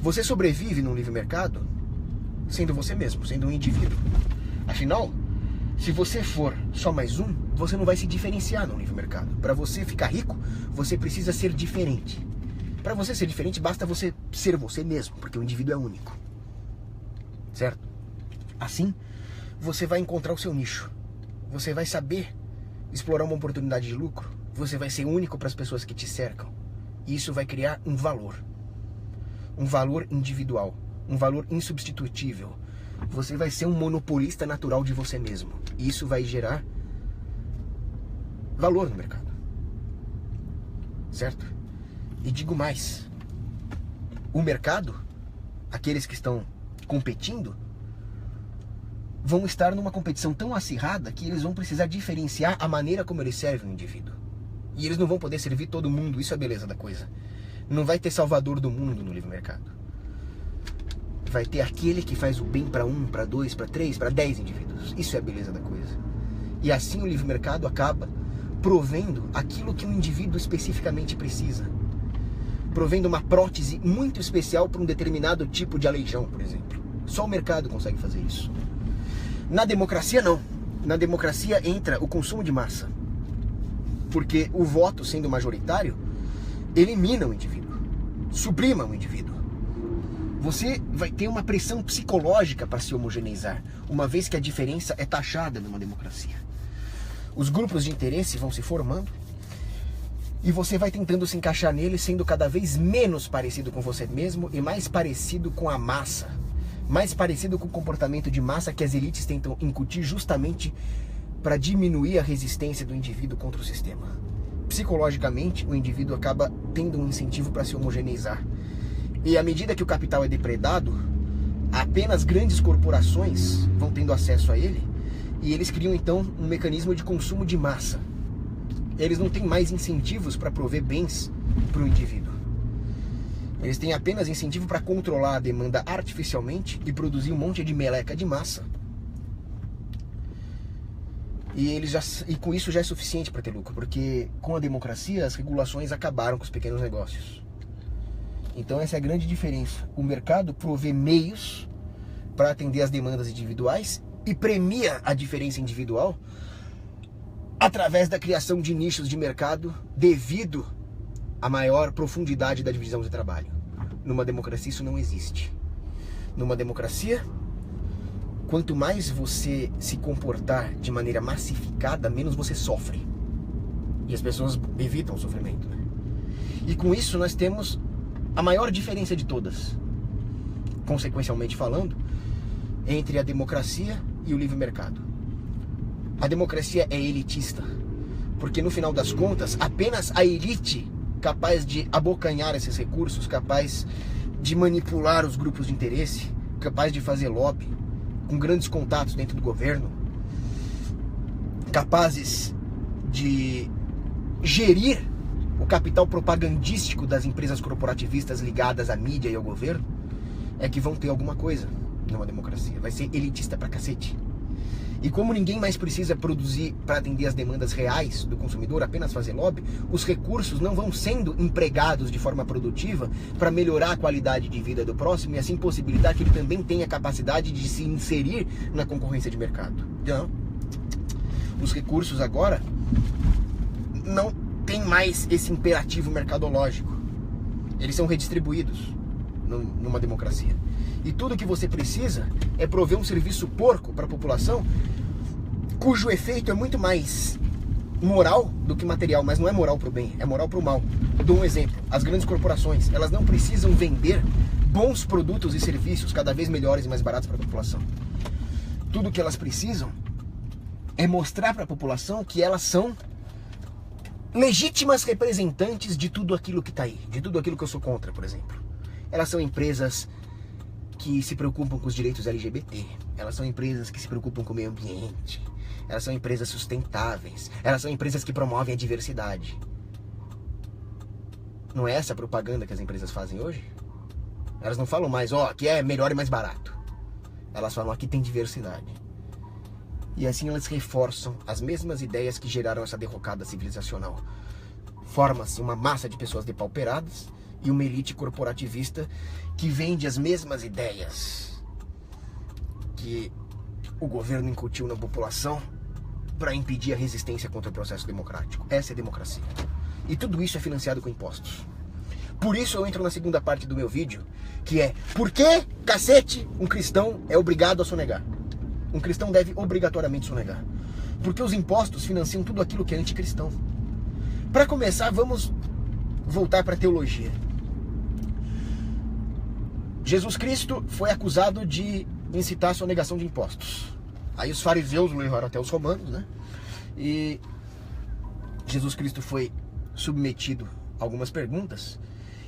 Speaker 1: Você sobrevive num livre mercado sendo você mesmo, sendo um indivíduo. Afinal, se você for só mais um, você não vai se diferenciar no livre mercado. Para você ficar rico, você precisa ser diferente. Para você ser diferente, basta você ser você mesmo, porque o indivíduo é único. Certo? Assim, você vai encontrar o seu nicho. Você vai saber explorar uma oportunidade de lucro. Você vai ser único para as pessoas que te cercam. E isso vai criar um valor individual, um valor insubstitutível. Você vai ser um monopolista natural de você mesmo. E isso vai gerar valor no mercado. Certo? E digo mais, o mercado, aqueles que estão competindo, vão estar numa competição tão acirrada que eles vão precisar diferenciar a maneira como eles servem o indivíduo. E eles não vão poder servir todo mundo, isso é a beleza da coisa. Não vai ter salvador do mundo no livre mercado. Vai ter aquele que faz o bem para 1, para 2, para 3, para 10 indivíduos. Isso é a beleza da coisa. E assim o livre mercado acaba provendo aquilo que um indivíduo especificamente precisa. Provendo uma prótese muito especial para um determinado tipo de aleijão, por exemplo. Só o mercado consegue fazer isso. Na democracia, não. Na democracia entra o consumo de massa. Porque o voto, sendo majoritário, elimina o indivíduo, suprima o indivíduo. Você vai ter uma pressão psicológica para se homogeneizar, uma vez que a diferença é taxada numa democracia. Os grupos de interesse vão se formando e você vai tentando se encaixar neles, sendo cada vez menos parecido com você mesmo e mais parecido com a massa, mais parecido com o comportamento de massa que as elites tentam incutir justamente para diminuir a resistência do indivíduo contra o sistema. Psicologicamente, o indivíduo acaba tendo um incentivo para se homogeneizar. E à medida que o capital é depredado, apenas grandes corporações vão tendo acesso a ele, e eles criam então um mecanismo de consumo de massa. Eles não têm mais incentivos para prover bens para o indivíduo. Eles têm apenas incentivo para controlar a demanda artificialmente e produzir um monte de meleca de massa. E com isso já é suficiente para ter lucro, porque com a democracia as regulações acabaram com os pequenos negócios. Então essa é a grande diferença. O mercado provê meios para atender as demandas individuais e premia a diferença individual através da criação de nichos de mercado devido à maior profundidade da divisão de trabalho. Numa democracia isso não existe. Numa democracia, quanto mais você se comportar de maneira massificada, menos você sofre. E as pessoas evitam o sofrimento, né? E com isso nós temos a maior diferença de todas, consequencialmente falando, entre a democracia e o livre mercado. A democracia é elitista, porque no final das contas, apenas a elite capaz de abocanhar esses recursos, capaz de manipular os grupos de interesse, capaz de fazer lobby, com grandes contatos dentro do governo, capazes de gerir o capital propagandístico das empresas corporativistas ligadas à mídia e ao governo, é que vão ter alguma coisa numa democracia. Vai ser elitista pra cacete. E como ninguém mais precisa produzir para atender as demandas reais do consumidor, apenas fazer lobby, os recursos não vão sendo empregados de forma produtiva para melhorar a qualidade de vida do próximo e assim possibilitar que ele também tenha capacidade de se inserir na concorrência de mercado. Então, os recursos agora não tem mais esse imperativo mercadológico. Eles são redistribuídos numa democracia. E tudo que você precisa é prover um serviço porco para a população, cujo efeito é muito mais moral do que material, mas não é moral para o bem, é moral para o mal. Dou um exemplo: as grandes corporações, elas não precisam vender bons produtos e serviços cada vez melhores e mais baratos para a população. Tudo que elas precisam é mostrar para a população que elas são legítimas representantes de tudo aquilo que está aí, de tudo aquilo que eu sou contra, por exemplo. Elas são empresas que se preocupam com os direitos LGBT, elas são empresas que se preocupam com o meio ambiente, elas são empresas sustentáveis, elas são empresas que promovem a diversidade. Não é essa a propaganda que as empresas fazem hoje? Elas não falam mais, aqui é melhor e mais barato. Elas falam, aqui tem diversidade. E assim elas reforçam as mesmas ideias que geraram essa derrocada civilizacional. Forma-se uma massa de pessoas depauperadas e uma elite corporativista que vende as mesmas ideias que o governo incutiu na população para impedir a resistência contra o processo democrático. Essa é a democracia. E tudo isso é financiado com impostos. Por isso eu entro na segunda parte do meu vídeo, que é: por que, cacete, um cristão é obrigado a sonegar? Um cristão deve obrigatoriamente sonegar. Porque os impostos financiam tudo aquilo que é anticristão. Para começar, vamos voltar para a teologia. Jesus Cristo foi acusado de incitar a sonegação de impostos. Aí os fariseus o levaram até os romanos, né? E Jesus Cristo foi submetido a algumas perguntas.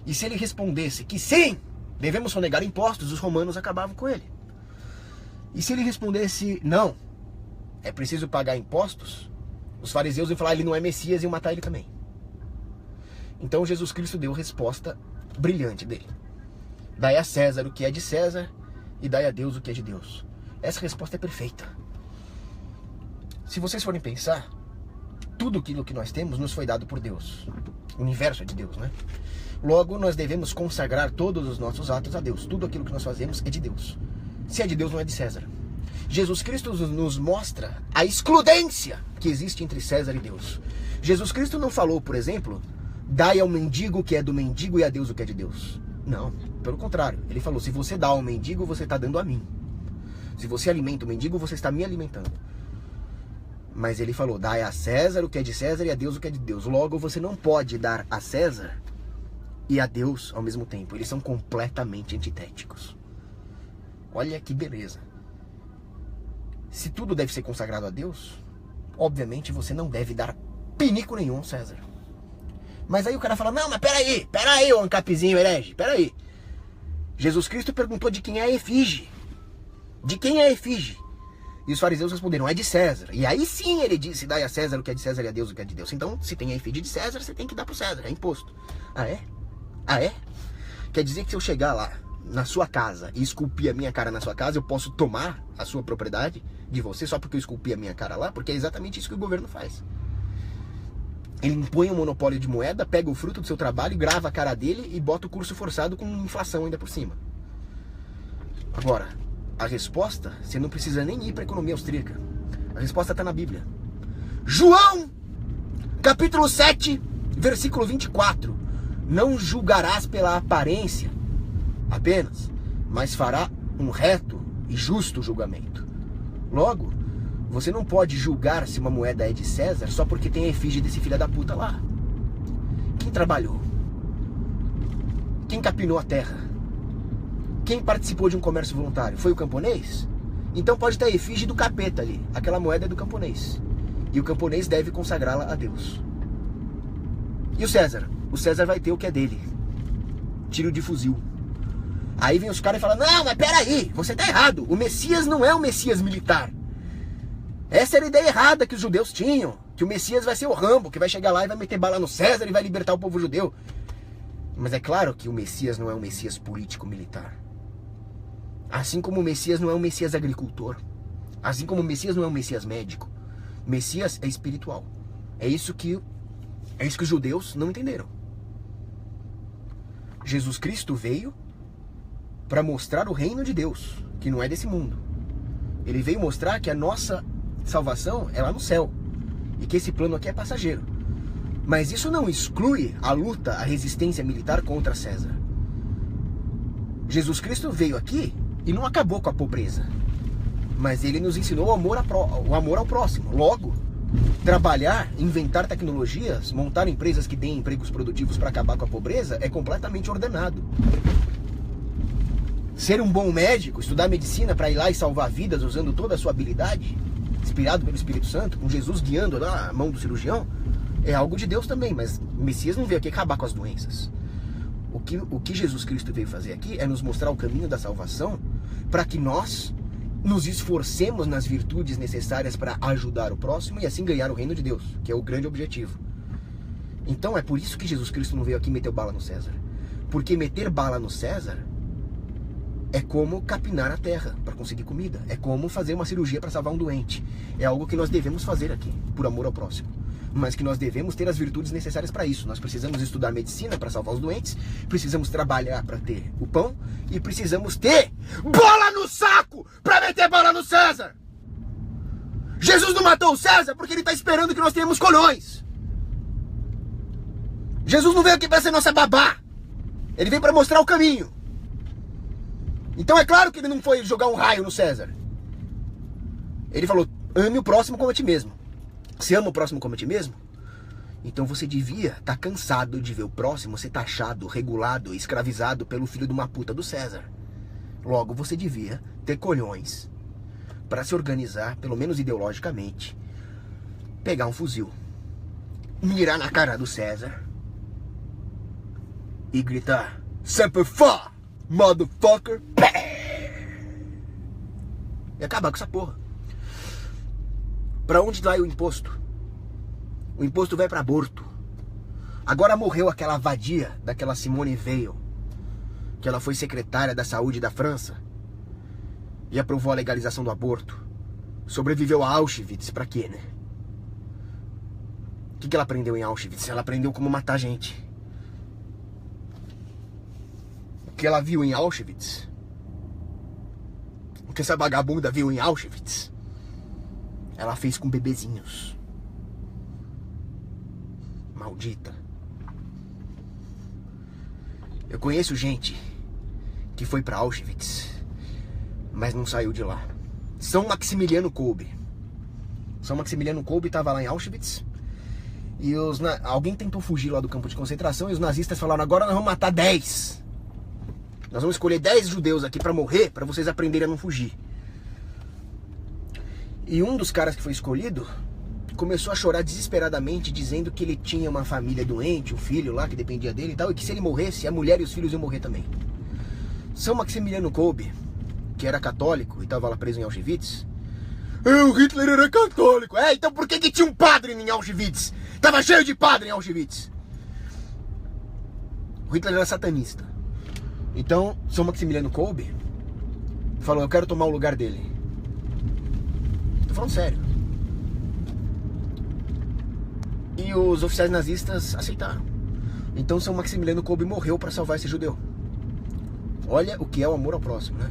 Speaker 1: E se ele respondesse que sim, devemos sonegar impostos, os romanos acabavam com ele. E se ele respondesse não, é preciso pagar impostos, os fariseus iam falar: ele não é Messias, e iam matar ele também. Então Jesus Cristo deu a resposta brilhante dele: dai a César o que é de César e dai a Deus o que é de Deus. Essa resposta é perfeita. Se vocês forem pensar, tudo aquilo que nós temos nos foi dado por Deus. O universo é de Deus, né? Logo, nós devemos consagrar todos os nossos atos a Deus. Tudo aquilo que nós fazemos é de Deus. Se é de Deus, não é de César. Jesus Cristo nos mostra a excludência que existe entre César e Deus. Jesus Cristo não falou, por exemplo, dai ao mendigo o que é do mendigo e a Deus o que é de Deus. Não, pelo contrário. Ele falou: se você dá ao mendigo, você está dando a mim. Se você alimenta o mendigo, você está me alimentando. Mas ele falou: dai a César o que é de César e a Deus o que é de Deus. Logo, você não pode dar a César e a Deus ao mesmo tempo. Eles são completamente antitéticos. Olha que beleza. Se tudo deve ser consagrado a Deus, obviamente você não deve dar pinico nenhum ao César. Mas aí o cara fala: não, mas peraí, ô ancapezinho herege, peraí. Jesus Cristo perguntou de quem é a efígie. De quem é a efígie? E os fariseus responderam: é de César. E aí sim ele disse: dai a César o que é de César e a Deus o que é de Deus. Então, se tem a efígie de César, você tem que dar pro César, é imposto. Ah, é? Ah, é? Quer dizer que se eu chegar lá na sua casa e esculpir a minha cara na sua casa, eu posso tomar a sua propriedade de você só porque eu esculpi a minha cara lá? Porque é exatamente isso que o governo faz. Ele impõe um monopólio de moeda, pega o fruto do seu trabalho, grava a cara dele e bota o curso forçado com inflação ainda por cima. Agora, a resposta, você não precisa nem ir para a economia austríaca. A resposta está na Bíblia. João, capítulo 7, versículo 24. Não julgarás pela aparência apenas, mas fará um reto e justo julgamento. Logo, você não pode julgar se uma moeda é de César só porque tem a efígie desse filho da puta lá. Quem trabalhou? Quem capinou a terra? Quem participou de um comércio voluntário? Foi o camponês? Então pode ter a efígie do capeta ali. Aquela moeda é do camponês. E o camponês deve consagrá-la a Deus. E o César? O César vai ter o que é dele. Tiro de fuzil. Aí vem os caras e falam: não, mas peraí, você tá errado. O Messias não é um Messias militar. Essa era a ideia errada que os judeus tinham. Que o Messias vai ser o Rambo, que vai chegar lá e vai meter bala no César e vai libertar o povo judeu. Mas é claro que o Messias não é um Messias político-militar. Assim como o Messias não é um Messias agricultor. Assim como o Messias não é um Messias médico. O Messias é espiritual. É isso que os judeus não entenderam. Jesus Cristo veio para mostrar o reino de Deus, que não é desse mundo. Ele veio mostrar que a nossa salvação é lá no céu. E que esse plano aqui é passageiro. Mas isso não exclui a luta, a resistência militar contra César. Jesus Cristo veio aqui e não acabou com a pobreza. Mas ele nos ensinou o amor ao próximo. Logo, trabalhar, inventar tecnologias, montar empresas que deem empregos produtivos para acabar com a pobreza é completamente ordenado. Ser um bom médico, estudar medicina para ir lá e salvar vidas usando toda a sua habilidade, inspirado pelo Espírito Santo, com Jesus guiando a mão do cirurgião, é algo de Deus também, mas o Messias não veio aqui acabar com as doenças. O que Jesus Cristo veio fazer aqui é nos mostrar o caminho da salvação para que nós nos esforcemos nas virtudes necessárias para ajudar o próximo e assim ganhar o reino de Deus, que é o grande objetivo. Então é por isso que Jesus Cristo não veio aqui meter bala no César. Porque meter bala no César é como capinar a terra para conseguir comida. É como fazer uma cirurgia para salvar um doente. É algo que nós devemos fazer aqui, por amor ao próximo. mas que nós devemos ter as virtudes necessárias para isso. Nós precisamos estudar medicina para salvar os doentes, precisamos trabalhar para ter o pão e precisamos ter bola no saco para meter bola no César. Jesus não matou o César porque ele está esperando que nós tenhamos colhões. Jesus não veio aqui para ser nossa babá. Ele veio para mostrar o caminho. Então é claro que ele não foi jogar um raio no César. Ele falou, ame o próximo como a ti mesmo. Você ama o próximo como a ti mesmo? Então você devia estar cansado de ver o próximo ser taxado, regulado, escravizado pelo filho de uma puta do César. Logo, você devia ter colhões para se organizar, pelo menos ideologicamente, pegar um fuzil, mirar na cara do César e gritar, Semper Fi, motherfucker, e acabar com essa porra. Pra onde vai o imposto? O imposto vai pra aborto. Agora morreu aquela vadia daquela Simone Veil, que ela foi secretária da saúde da França e aprovou a legalização do aborto. Sobreviveu a Auschwitz, pra quê, né? O que ela aprendeu em Auschwitz? Ela aprendeu como matar gente. O que ela viu em Auschwitz? O que essa vagabunda viu em Auschwitz? Ela fez com bebezinhos. Maldita. Eu conheço gente que foi pra Auschwitz, mas não saiu de lá. São Maximiliano Kolbe. São Maximiliano Kolbe estava lá em Auschwitz e alguém tentou fugir lá do campo de concentração e os nazistas falaram, agora nós vamos matar 10. Nós vamos escolher 10 judeus aqui pra morrer, pra vocês aprenderem a não fugir. E um dos caras que foi escolhido começou a chorar desesperadamente, dizendo que ele tinha uma família doente, um filho lá que dependia dele e tal, e que se ele morresse, a mulher e os filhos iam morrer também. São Maximiliano Kolbe, que era católico e estava lá preso em Auschwitz, o Hitler era católico. Então por que tinha um padre em Auschwitz? Tava cheio de padre em Auschwitz. O Hitler era satanista. Então, São Maximiliano Kolbe falou, eu quero tomar o lugar dele. Tô falando sério. E os oficiais nazistas aceitaram. Então São Maximiliano Kolbe morreu para salvar esse judeu. Olha o que é o amor ao próximo, né?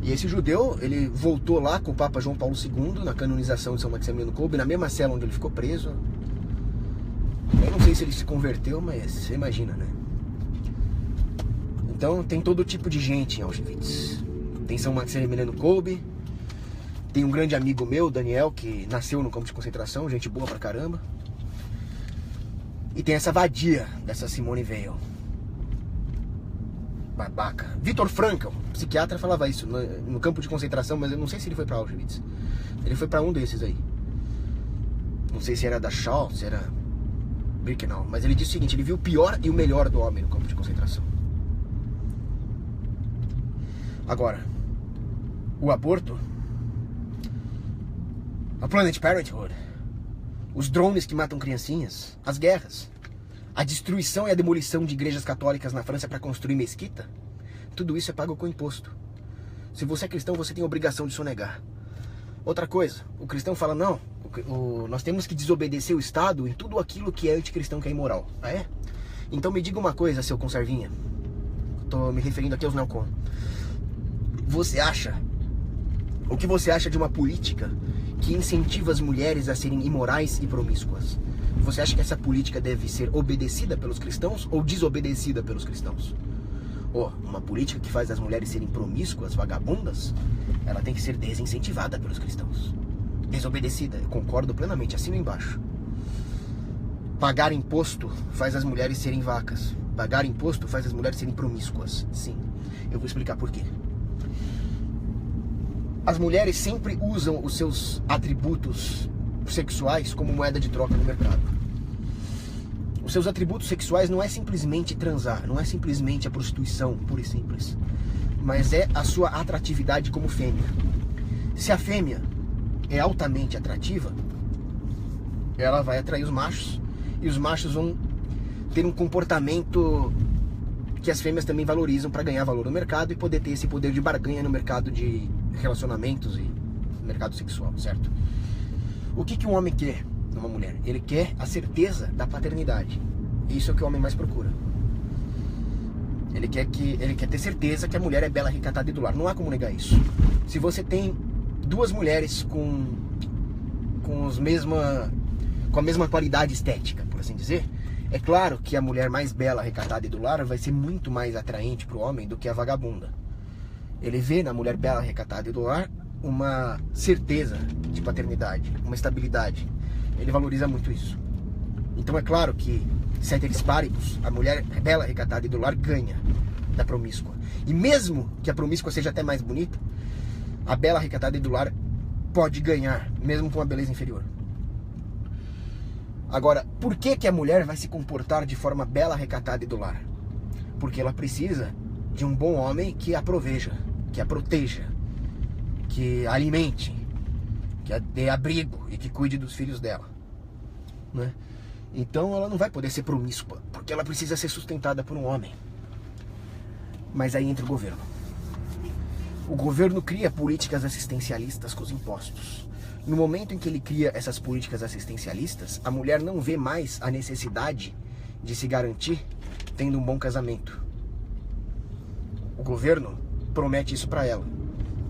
Speaker 1: E esse judeu, ele voltou lá com o Papa João Paulo II, na canonização de São Maximiliano Kolbe, na mesma cela onde ele ficou preso. Eu não sei se ele se converteu, mas você imagina, né? Então tem todo tipo de gente em Auschwitz. Tem São Maximiliano Kolbe, tem um grande amigo meu, Daniel, que nasceu no campo de concentração, gente boa pra caramba. E tem essa vadia dessa Simone Veil. Babaca. Viktor Frankl, psiquiatra, falava isso no campo de concentração, mas eu não sei se ele foi pra Auschwitz. Ele foi pra um desses aí. Não sei se era da Dachau, se era Birkenau, mas ele disse o seguinte, ele viu o pior e o melhor do homem no campo de concentração. Agora, o aborto, a Planned Parenthood, os drones que matam criancinhas, as guerras, a destruição e a demolição de igrejas católicas na França para construir mesquita, tudo isso é pago com imposto. Se você é cristão, você tem a obrigação de sonegar. Outra coisa, o cristão fala, não, nós temos que desobedecer o Estado em tudo aquilo que é anticristão, que é imoral. Ah, é? Então me diga uma coisa, seu conservinha. Tô me referindo aqui aos neocon. O que você acha de uma política que incentiva as mulheres a serem imorais e promíscuas? Você acha que essa política deve ser obedecida pelos cristãos ou desobedecida pelos cristãos? Uma política que faz as mulheres serem promíscuas, vagabundas, ela tem que ser desincentivada pelos cristãos. Desobedecida, eu concordo plenamente, assino embaixo. Pagar imposto faz as mulheres serem vacas. Pagar imposto faz as mulheres serem promíscuas. Sim, eu vou explicar por quê. As mulheres sempre usam os seus atributos sexuais como moeda de troca no mercado. Os seus atributos sexuais não é simplesmente transar, não é simplesmente a prostituição pura e simples, mas é a sua atratividade como fêmea. Se a fêmea é altamente atrativa, ela vai atrair os machos, e os machos vão ter um comportamento que as fêmeas também valorizam para ganhar valor no mercado e poder ter esse poder de barganha no mercado de relacionamentos e mercado sexual, certo? O que um homem quer? numa mulher. Ele quer a certeza da paternidade. Isso é o que o homem mais procura. Ele quer ter certeza que a mulher é bela, recatada e do lar. Não há como negar isso. Se você tem duas mulheres com a mesma qualidade estética, por assim dizer, é claro que a mulher mais bela, recatada e do lar vai ser muito mais atraente para o homem do que a vagabunda. Ele vê na mulher bela, recatada e do lar uma certeza de paternidade, uma estabilidade. Ele valoriza muito isso. Então é claro que, ceteris paribus, a mulher bela, recatada e do lar ganha da promíscua. E mesmo que a promíscua seja até mais bonita, a bela, recatada e do lar pode ganhar, mesmo com uma beleza inferior. Agora, por que a mulher vai se comportar de forma bela, recatada e do lar? Porque ela precisa de um bom homem que a proveja, que a proteja, que a alimente, que a dê abrigo e que cuide dos filhos dela, né? Então ela não vai poder ser promíscua, porque ela precisa ser sustentada por um homem. Mas aí entra o governo. O governo cria políticas assistencialistas com os impostos. No momento em que ele cria essas políticas assistencialistas, a mulher não vê mais a necessidade de se garantir tendo um bom casamento. O governo promete isso para ela.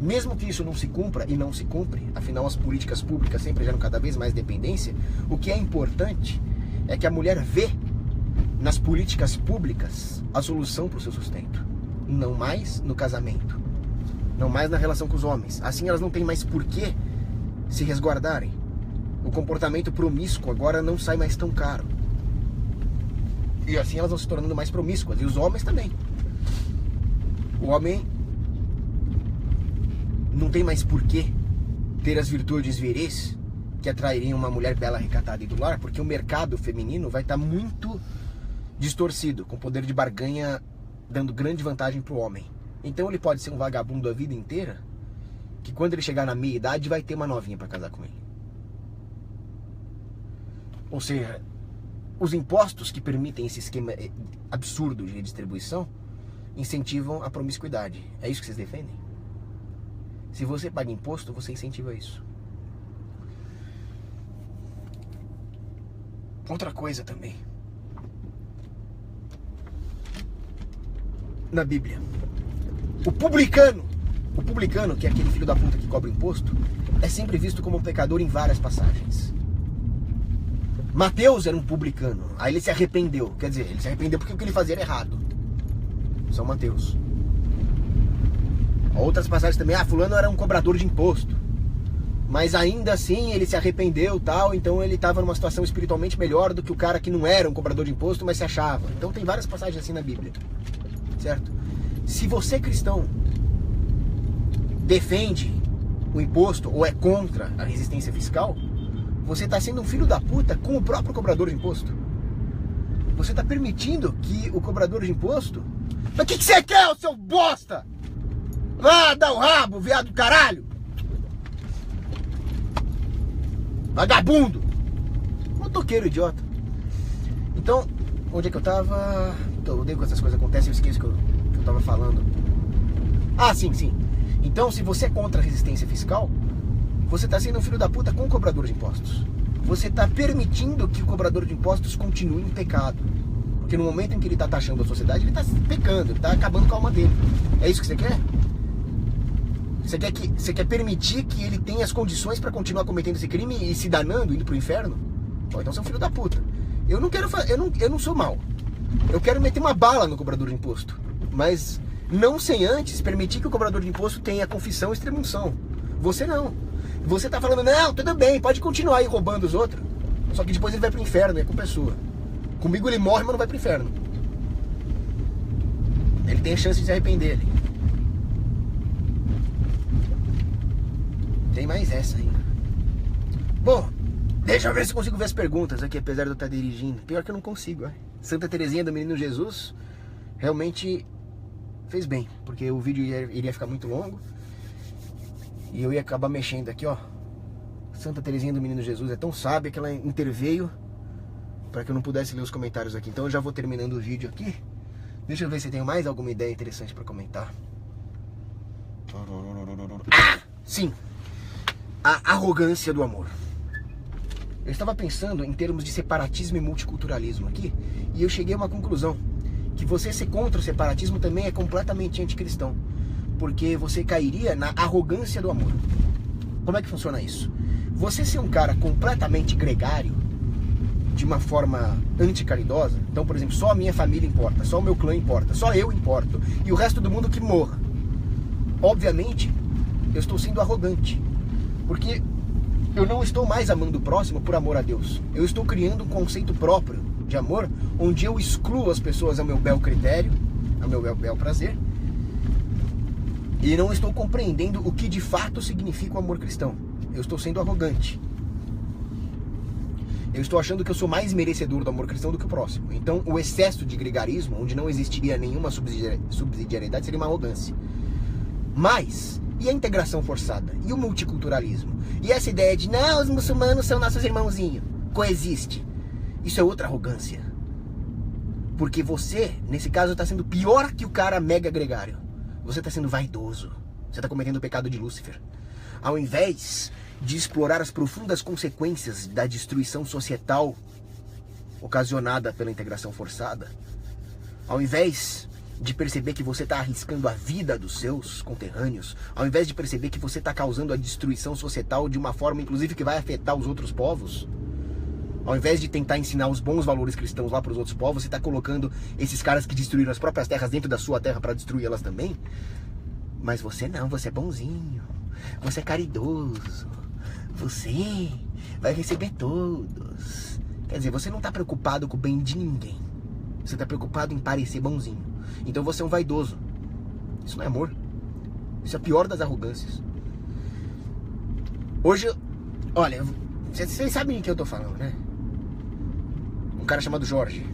Speaker 1: Mesmo que isso não se cumpra, e não se cumpre, afinal as políticas públicas sempre geram cada vez mais dependência, o que é importante é que a mulher vê nas políticas públicas a solução para o seu sustento. Não mais no casamento. Não mais na relação com os homens. Assim elas não têm mais porquê se resguardarem. O comportamento promíscuo agora não sai mais tão caro. E assim elas vão se tornando mais promíscuas. E os homens também. O homem não tem mais porquê ter as virtudes viris que atrairiam uma mulher bela, recatada e do lar, porque o mercado feminino vai estar muito distorcido, com poder de barganha dando grande vantagem para o homem. Então ele pode ser um vagabundo a vida inteira, que quando ele chegar na meia idade vai ter uma novinha para casar com ele. Ou seja, os impostos que permitem esse esquema absurdo de redistribuição incentivam a promiscuidade. É isso que vocês defendem? Se você paga imposto, você incentiva isso. Outra coisa também. Na Bíblia, o publicano, que é aquele filho da puta que cobra imposto, é sempre visto como um pecador em várias passagens. Mateus era um publicano, aí ele se arrependeu. Quer dizer, ele se arrependeu porque o que ele fazia era errado. São Mateus. Outras passagens também, fulano era um cobrador de imposto, mas ainda assim ele se arrependeu, tal, então ele estava numa situação espiritualmente melhor do que o cara que não era um cobrador de imposto, mas se achava. Então tem várias passagens assim na Bíblia, certo? Se você, cristão, defende o imposto ou é contra a resistência fiscal, você está sendo um filho da puta com o próprio cobrador de imposto. Você está permitindo que o cobrador de imposto... Mas o que você quer, ô seu bosta? Ah, dá o rabo, viado do caralho! Vagabundo! Motoqueiro idiota. Então, onde é que eu tava? Eu odeio quando essas coisas acontecem, eu esqueço que eu tava falando. Ah, sim. Então, se você é contra a resistência fiscal, você tá sendo um filho da puta com o cobrador de impostos. Você tá permitindo que o cobrador de impostos continue em pecado. Porque no momento em que ele tá taxando a sociedade, ele tá pecando, ele tá acabando com a alma dele. É isso que você quer? Você quer permitir que ele tenha as condições para continuar cometendo esse crime e se danando, indo pro inferno? Pô, então você é um filho da puta. Eu não quero eu não sou mal. Eu quero meter uma bala no cobrador de imposto, mas não sem antes permitir que o cobrador de imposto tenha confissão e extremunção. Você não. Você tá falando, não, tudo bem, pode continuar aí roubando os outros. Só que depois ele vai pro inferno, é culpa sua. Comigo ele morre, mas não vai pro inferno. Ele tem a chance de se arrepender ali. Tem mais essa ainda. Bom, deixa eu ver se consigo ver as perguntas aqui, apesar de eu estar dirigindo. Pior que eu não consigo, Santa Terezinha do Menino Jesus realmente fez bem, porque o vídeo iria ficar muito longo e eu ia acabar mexendo aqui, ó. Santa Terezinha do Menino Jesus é tão sábia que ela interveio para que eu não pudesse ler os comentários aqui. Então eu já vou terminando o vídeo aqui. Deixa eu ver se tem mais alguma ideia interessante para comentar. Sim. A arrogância do amor. Eu estava pensando em termos de separatismo e multiculturalismo aqui, e eu cheguei a uma conclusão, que você ser contra o separatismo também é completamente anticristão, porque você cairia na arrogância do amor. Como é que funciona isso? Você ser um cara completamente gregário, de uma forma anticaridosa, então, por exemplo, só a minha família importa, só o meu clã importa, só eu importo, e o resto do mundo que morra. Obviamente, eu estou sendo arrogante, porque eu não estou mais amando o próximo por amor a Deus. Eu estou criando um conceito próprio de amor, onde eu excluo as pessoas ao meu bel critério, ao meu bel prazer, e não estou compreendendo o que de fato significa o amor cristão. Eu estou sendo arrogante. Eu estou achando que eu sou mais merecedor do amor cristão do que o próximo. Então, o excesso de gregarismo, onde não existiria nenhuma subsidiariedade, seria uma arrogância. Mas, e a integração forçada? E o multiculturalismo? E essa ideia de, não, os muçulmanos são nossos irmãozinhos, coexiste. Isso é outra arrogância. Porque você, nesse caso, está sendo pior que o cara mega gregário. Você está sendo vaidoso. Você está cometendo o pecado de Lúcifer. Ao invés de explorar as profundas consequências da destruição societal ocasionada pela integração forçada, ao invés de perceber que você está arriscando a vida dos seus conterrâneos, ao invés de perceber que você está causando a destruição societal de uma forma, inclusive, que vai afetar os outros povos, ao invés de tentar ensinar os bons valores cristãos lá para os outros povos, você está colocando esses caras que destruíram as próprias terras dentro da sua terra para destruir elas também. Mas você não, você é bonzinho, você é caridoso, você vai receber todos. Quer dizer, você não está preocupado com o bem de ninguém, você está preocupado em parecer bonzinho. Então você é um vaidoso. Isso não é amor. Isso é a pior das arrogâncias. Hoje, olha, vocês sabem o que eu tô falando, né? Um cara chamado Jorge.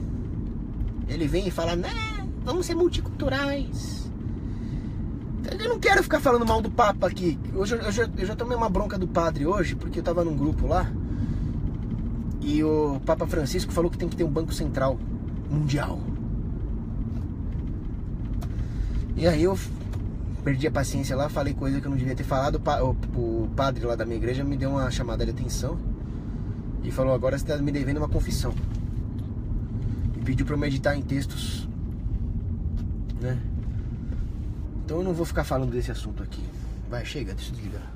Speaker 1: Ele vem e fala, né, vamos ser multiculturais. Eu não quero ficar falando mal do Papa aqui. Hoje eu já tomei uma bronca do padre hoje, porque eu tava num grupo lá e o Papa Francisco falou que tem que ter um banco central mundial. E aí eu perdi a paciência lá, falei coisa que eu não devia ter falado. O padre lá da minha igreja me deu uma chamada de atenção e falou, agora você está me devendo uma confissão. E pediu para eu meditar em textos, né? Então eu não vou ficar falando desse assunto aqui. Vai, chega, deixa eu desligar.